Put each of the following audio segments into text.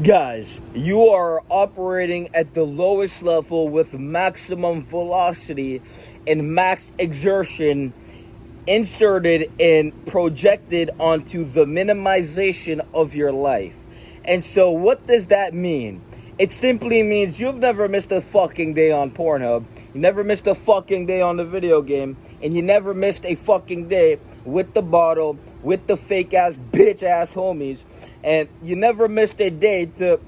Guys, you are operating at the lowest level with maximum velocity and max exertion inserted and projected onto the minimization of your life. And so what does that mean? It simply means you've never missed a fucking day on Pornhub. You never missed a fucking day on the video game. And you never missed a fucking day with the bottle, with the fake ass, bitch ass homies. And you never missed a day to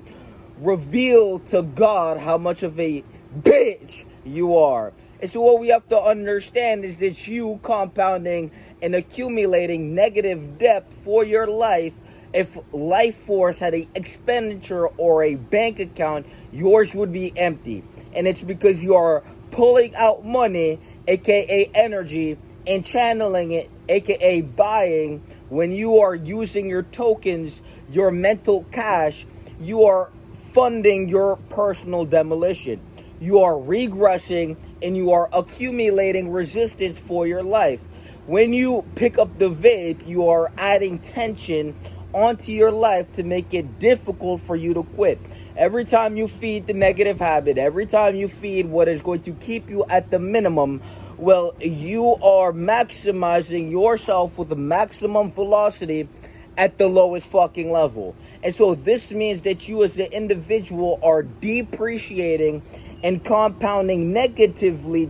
reveal to God how much of a bitch you are. And so what we have to understand is that you compounding and accumulating negative debt for your life. If life force had an expenditure or a bank account, yours would be empty. And it's because you are pulling out money, aka energy, and channeling it, aka buying. When you are using your tokens, your mental cash, you are funding your personal demolition. You are regressing and you are accumulating resistance for your life. When you pick up the vape, you are adding tension onto your life to make it difficult for you to quit. Every time you feed the negative habit, every time you feed what is going to keep you at the minimum, well, you are maximizing yourself with a maximum velocity at the lowest fucking level. And so this means that you as an individual are depreciating and compounding negatively,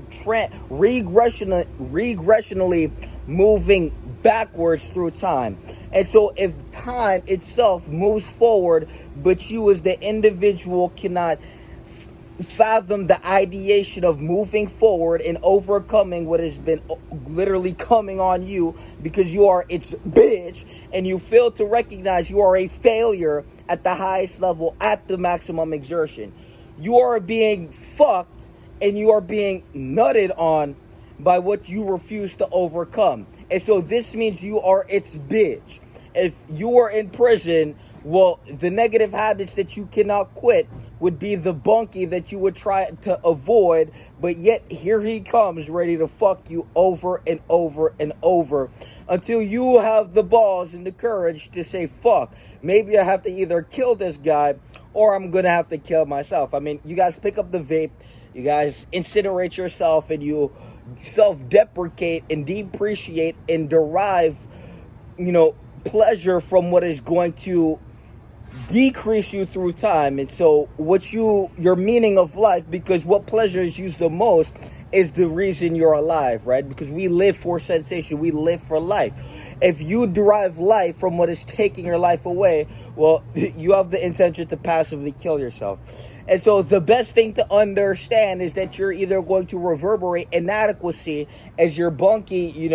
regressionally moving backwards through time. And so if time itself moves forward, but you as the individual cannot fathom the ideation of moving forward and overcoming what has been literally coming on you because you are its bitch, and you fail to recognize you are a failure at the highest level at the maximum exertion. You are being fucked and you are being nutted on by what you refuse to overcome. And so this means you are its bitch. If you are in prison, well, the negative habits that you cannot quit would be the bunkie that you would try to avoid, but yet here he comes ready to fuck you over and over and over until you have the balls and the courage to say, fuck, maybe I have to either kill this guy or I'm going to have to kill myself. I mean, you guys pick up the vape, you guys incinerate yourself, and you self-deprecate and depreciate and derive, pleasure from what is going to decrease you through time. And so your meaning of life, because what pleasures you the most is the reason you're alive, right? Because we live for sensation, we live for life. If you derive life from what is taking your life away, well, you have the intention to passively kill yourself. And so the best thing to understand is that you're either going to reverberate inadequacy as your bunkie,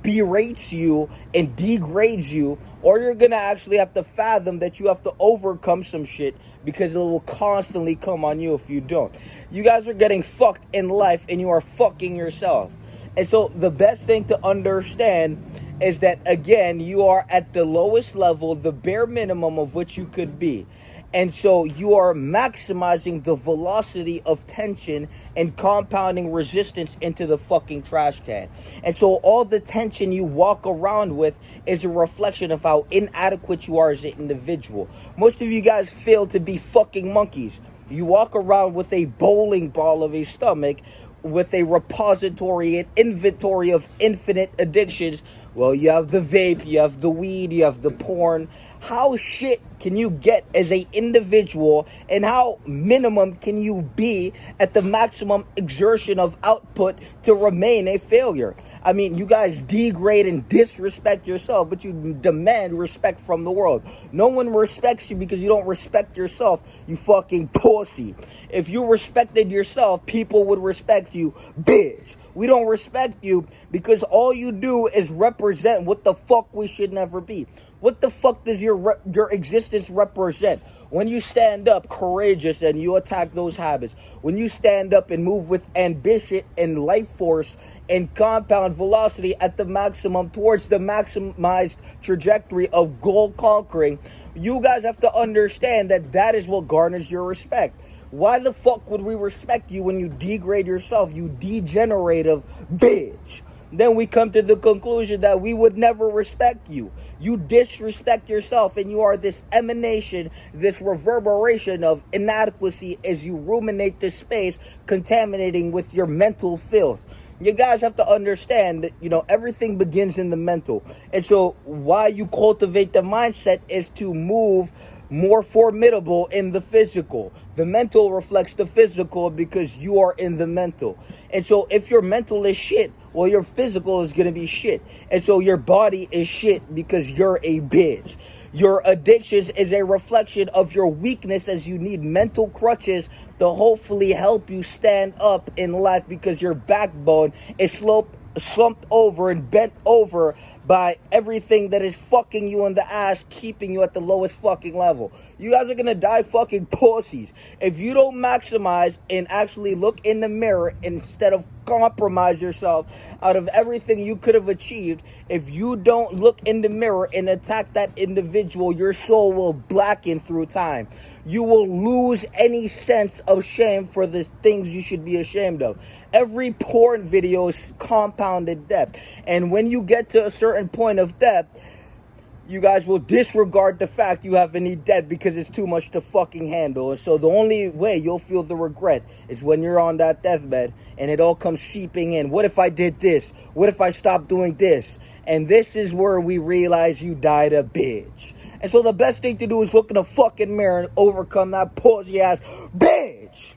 berates you and degrades you, or you're gonna actually have to fathom that you have to overcome some shit because it will constantly come on you if you don't. You guys are getting fucked in life and you are fucking yourself. And so the best thing to understand is that, again, you are at the lowest level, the bare minimum of what you could be. And so you are maximizing the velocity of tension and compounding resistance into the fucking trash can. And so all the tension you walk around with is a reflection of how inadequate you are as an individual. Most of you guys fail to be fucking monkeys. You walk around with a bowling ball of a stomach, with a repository and inventory of infinite addictions. Well, you have the vape, you have the weed, you have the porn. How shit can you get as a individual, and how minimum can you be at the maximum exertion of output to remain a failure? I mean, you guys degrade and disrespect yourself, but you demand respect from the world. No one respects you because you don't respect yourself, you fucking pussy. If you respected yourself, people would respect you, bitch. We don't respect you because all you do is represent what the fuck we should never be. What the fuck does your existence represent? When you stand up courageous and you attack those habits, when you stand up and move with ambition and life force and compound velocity at the maximum towards the maximized trajectory of goal conquering, you guys have to understand that that is what garners your respect. Why the fuck would we respect you when you degrade yourself, you degenerative bitch? then we come to the conclusion that we would never respect you. You disrespect yourself, and you are this emanation, this reverberation of inadequacy as you ruminate this space, contaminating with your mental filth. You guys have to understand that, everything begins in the mental. And so why you cultivate the mindset is to move more formidable in the physical. The mental reflects the physical because you are in the mental. And so if your mental is shit, well, your physical is going to be shit. And so your body is shit because you're a bitch. Your addictions is a reflection of your weakness as you need mental crutches to hopefully help you stand up in life because your backbone is slumped over and bent over by everything that is fucking you in the ass, keeping you at the lowest fucking level. You guys are gonna die fucking pussies if you don't maximize and actually look in the mirror instead of compromise yourself out of everything you could have achieved. If you don't look in the mirror and attack that individual, your soul will blacken through time. You will lose any sense of shame for the things you should be ashamed of. Every porn video is compounded depth. And when you get to a certain point of depth, you guys will disregard the fact you have any debt because it's too much to fucking handle. And so the only way you'll feel the regret is when you're on that deathbed and it all comes seeping in. What if I did this? What if I stopped doing this? And this is where we realize you died a bitch. And so the best thing to do is look in the fucking mirror and overcome that pussy ass bitch.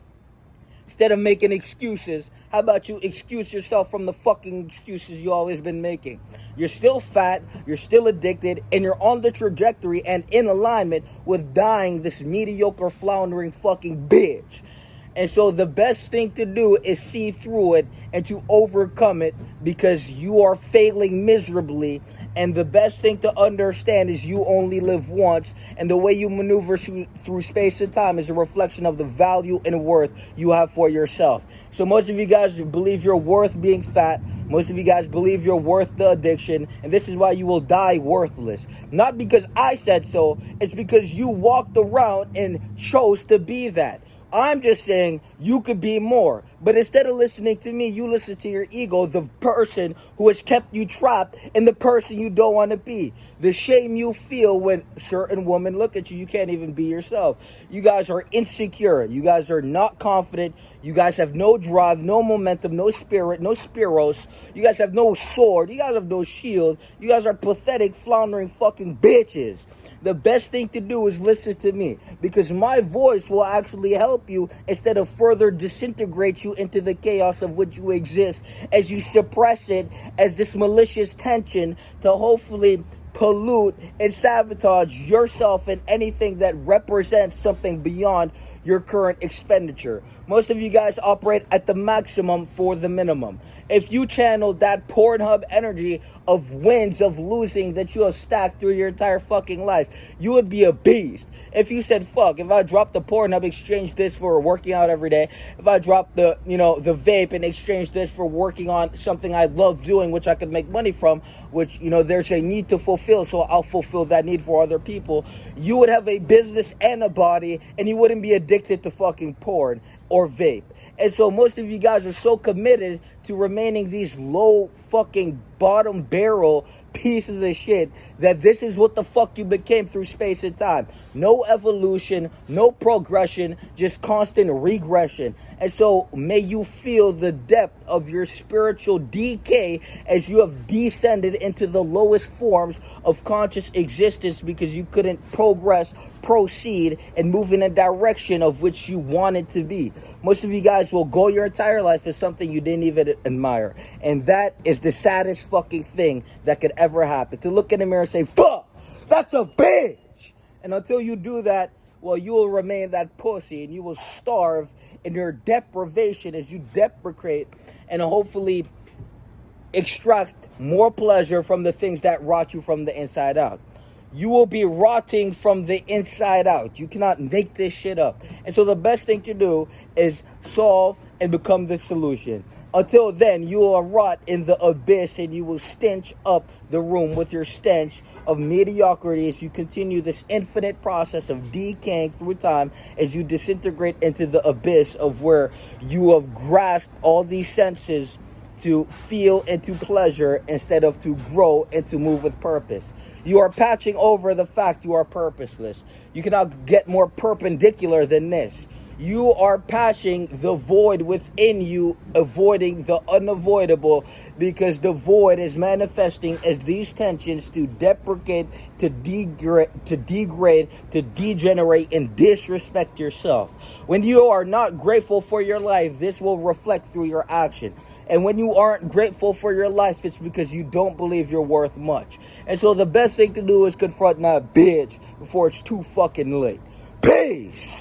Instead of making excuses, how about you excuse yourself from the fucking excuses you always been making? You're still fat, you're still addicted, and you're on the trajectory and in alignment with dying this mediocre, floundering fucking bitch. And so the best thing to do is see through it and to overcome it because you are failing miserably. And the best thing to understand is you only live once. And the way you maneuver through space and time is a reflection of the value and worth you have for yourself. So most of you guys believe you're worth being fat. Most of you guys believe you're worth the addiction. And this is why you will die worthless. Not because I said so. It's because you walked around and chose to be that. I'm just saying you could be more. But instead of listening to me, you listen to your ego, the person who has kept you trapped and the person you don't want to be. The shame you feel when certain women look at you, you can't even be yourself. You guys are insecure. You guys are not confident. You guys have no drive, no momentum, no spirit, no spiros. You guys have no sword. You guys have no shield. You guys are pathetic, floundering fucking bitches. The best thing to do is listen to me because my voice will actually help you instead of further disintegrate you into the chaos of which you exist as you suppress it as this malicious tension to hopefully pollute and sabotage yourself and anything that represents something beyond your current expenditure. Most of you guys operate at the maximum for the minimum. If you channeled that Pornhub energy of wins, of losing that you have stacked through your entire fucking life, you would be a beast. If you said, fuck, if I drop the Pornhub, exchange this for working out every day. If I drop the vape and exchange this for working on something I love doing, which I could make money from, which, there's a need to fulfill, so I'll fulfill that need for other people. You would have a business and a body, and you wouldn't be addicted to fucking porn or vape. And so most of you guys are so committed to remaining these low fucking bottom barrel pieces of shit that this is what the fuck you became through space and time. No evolution, no progression, just constant regression. And so may you feel the depth of your spiritual decay as you have descended into the lowest forms of conscious existence because you couldn't progress, proceed, and move in a direction of which you wanted to be. Most of you guys will go your entire life as something you didn't even admire. And that is the saddest fucking thing that could ever happen. To look in the mirror and say, fuck, that's a bitch. And until you do that, well, you will remain that pussy and you will starve in your deprivation as you deprecate and hopefully extract more pleasure from the things that rot you from the inside out. You will be rotting from the inside out. You cannot make this shit up. And so the best thing to do is solve and become the solution. Until then, you will rot in the abyss and you will stench up the room with your stench of mediocrity as you continue this infinite process of decaying through time as you disintegrate into the abyss of where you have grasped all these senses to feel into pleasure instead of to grow and to move with purpose. You are patching over the fact you are purposeless. You cannot get more perpendicular than this. You are patching the void within you, avoiding the unavoidable, because the void is manifesting as these tensions to deprecate, to degrade, to degenerate, and disrespect yourself. When you are not grateful for your life, this will reflect through your action. And when you aren't grateful for your life, it's because you don't believe you're worth much. And so the best thing to do is confront that bitch before it's too fucking late. Peace!